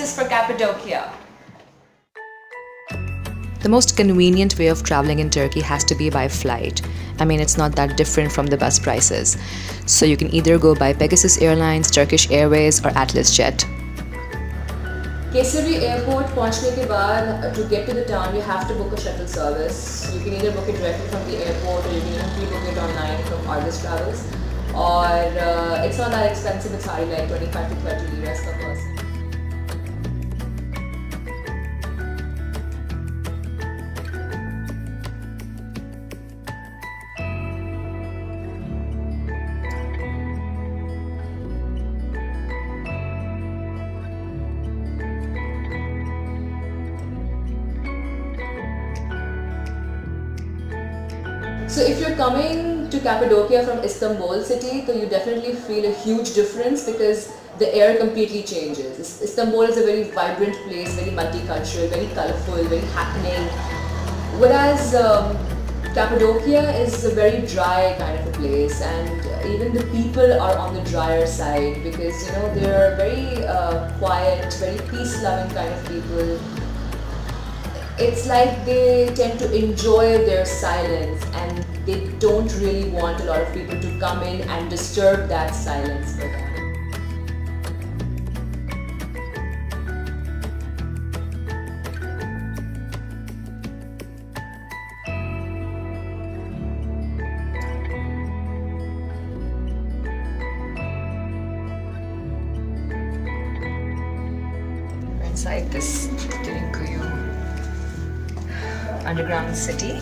expenses for Cappadocia? The most convenient way of traveling in Turkey has to be by flight. I mean, it's not that different from the bus prices. So you can either go by Pegasus Airlines, Turkish Airways, or Atlas Jet. Kesari Airport पहुंचने के बाद to get to the town you have to book a shuttle service. You can either book it directly from the airport or you can even pre-book it online from Argus Travels. Or it's not that expensive, it's hardly like 25 to 30 liras per person. So if you're coming to Cappadocia from Istanbul city, so you definitely feel a huge difference because the air completely changes. Istanbul is a very vibrant place, very multicultural, very colorful, very happening. Whereas Cappadocia is a very dry kind of a place, and even the people are on the drier side because they're very quiet, very peace-loving kind of people. It's like they tend to enjoy their silence and they don't really want a lot of people to come in and disturb that silence for them. We're inside this underground city.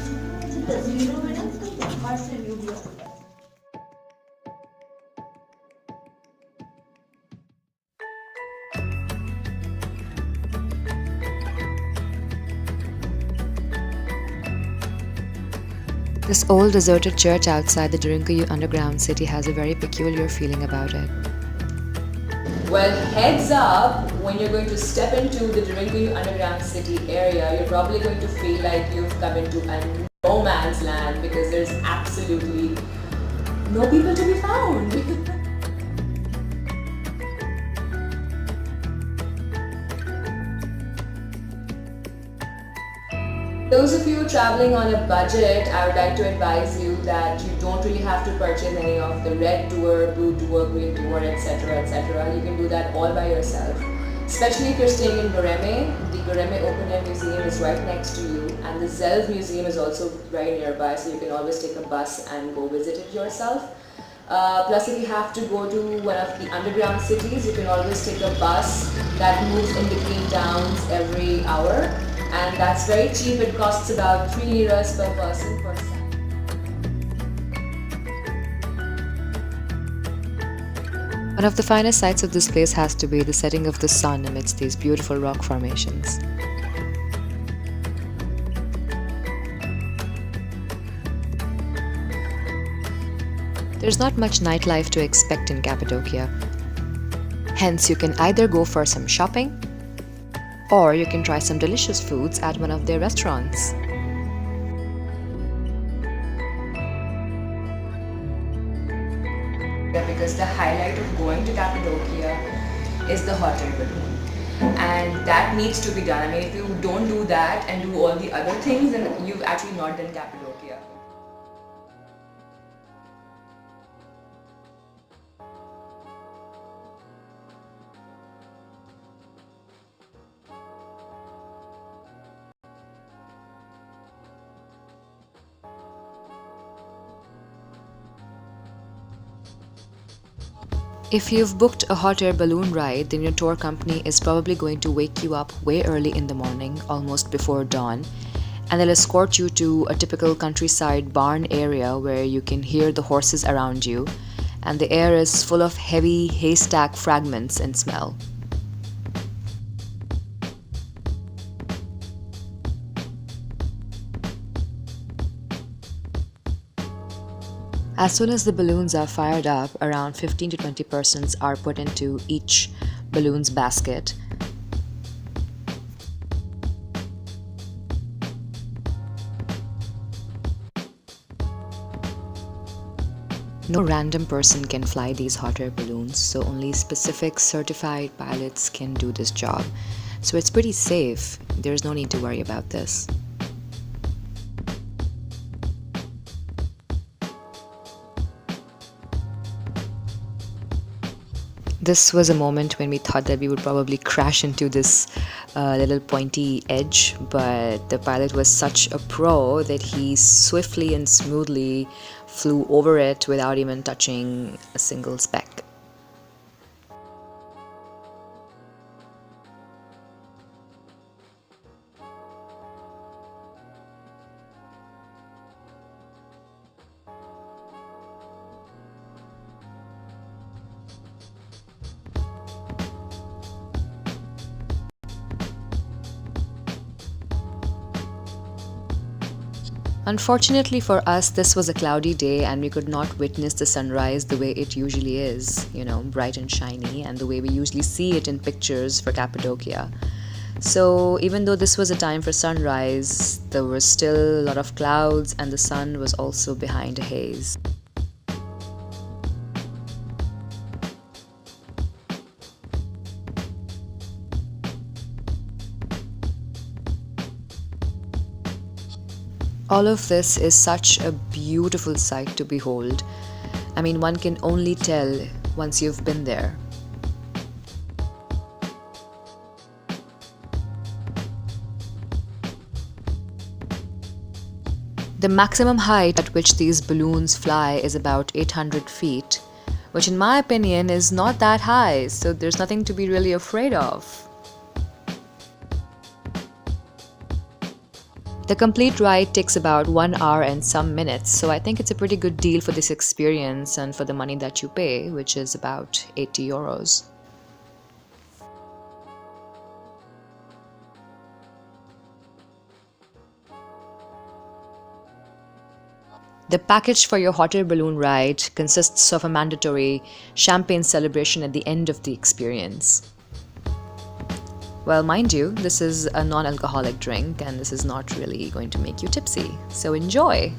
This old deserted church outside the Derinkuyu underground city has a very peculiar feeling about it. Well, heads up, when you're going to step into the Derinkuyu underground city area, you're probably going to feel like you've come into a no man's land because there's absolutely no people to be found. Those of you traveling on a budget, I would like to advise you that you don't really have to purchase any of the red tour, blue tour, green tour, etc. etc. You can do that all by yourself. Especially if you're staying in Göreme. The Göreme Open Air Museum is right next to you, and the Zelv Museum is also very nearby, so you can always take a bus and go visit it yourself. Plus, if you have to go to one of the underground cities, you can always take a bus that moves in between towns every hour. And that's very cheap. It costs about 3 liras per person per set. One of the finest sights of this place has to be the setting of the sun amidst these beautiful rock formations. There's not much nightlife to expect in Cappadocia. Hence, you can either go for some shopping, or you can try some delicious foods at one of their restaurants. Because the highlight of going to Cappadocia is the hot air balloon, and that needs to be done. I mean, if you don't do that and do all the other things, then you've actually not done Cappadocia. If you've booked a hot air balloon ride, then your tour company is probably going to wake you up way early in the morning, almost before dawn, and they'll escort you to a typical countryside barn area where you can hear the horses around you, and the air is full of heavy haystack fragments and smell. As soon as the balloons are fired up, around 15 to 20 persons are put into each balloon's basket. No random person can fly these hot air balloons, so only specific certified pilots can do this job. So it's pretty safe. There's no need to worry about this. This was a moment when we thought that we would probably crash into this little pointy edge, but the pilot was such a pro that he swiftly and smoothly flew over it without even touching a single speck. Unfortunately for us, this was a cloudy day and we could not witness the sunrise the way it usually is, bright and shiny, and the way we usually see it in pictures for Cappadocia. So, even though this was a time for sunrise, there was still a lot of clouds and the sun was also behind a haze. All of this is such a beautiful sight to behold. I mean, one can only tell once you've been there. The maximum height at which these balloons fly is about 800 feet, which in my opinion is not that high, so there's nothing to be really afraid of. The complete ride takes about 1 hour and some minutes, so I think it's a pretty good deal for this experience and for the money that you pay, which is about 80 euros. The package for your hot air balloon ride consists of a mandatory champagne celebration at the end of the experience. Well, mind you, this is a non-alcoholic drink and this is not really going to make you tipsy, so enjoy!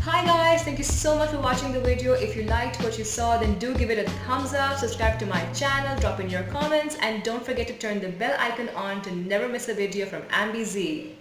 Hi guys, thank you so much for watching the video. If you liked what you saw, then do give it a thumbs up, subscribe to my channel, drop in your comments, and don't forget to turn the bell icon on to never miss a video from AmbiZ.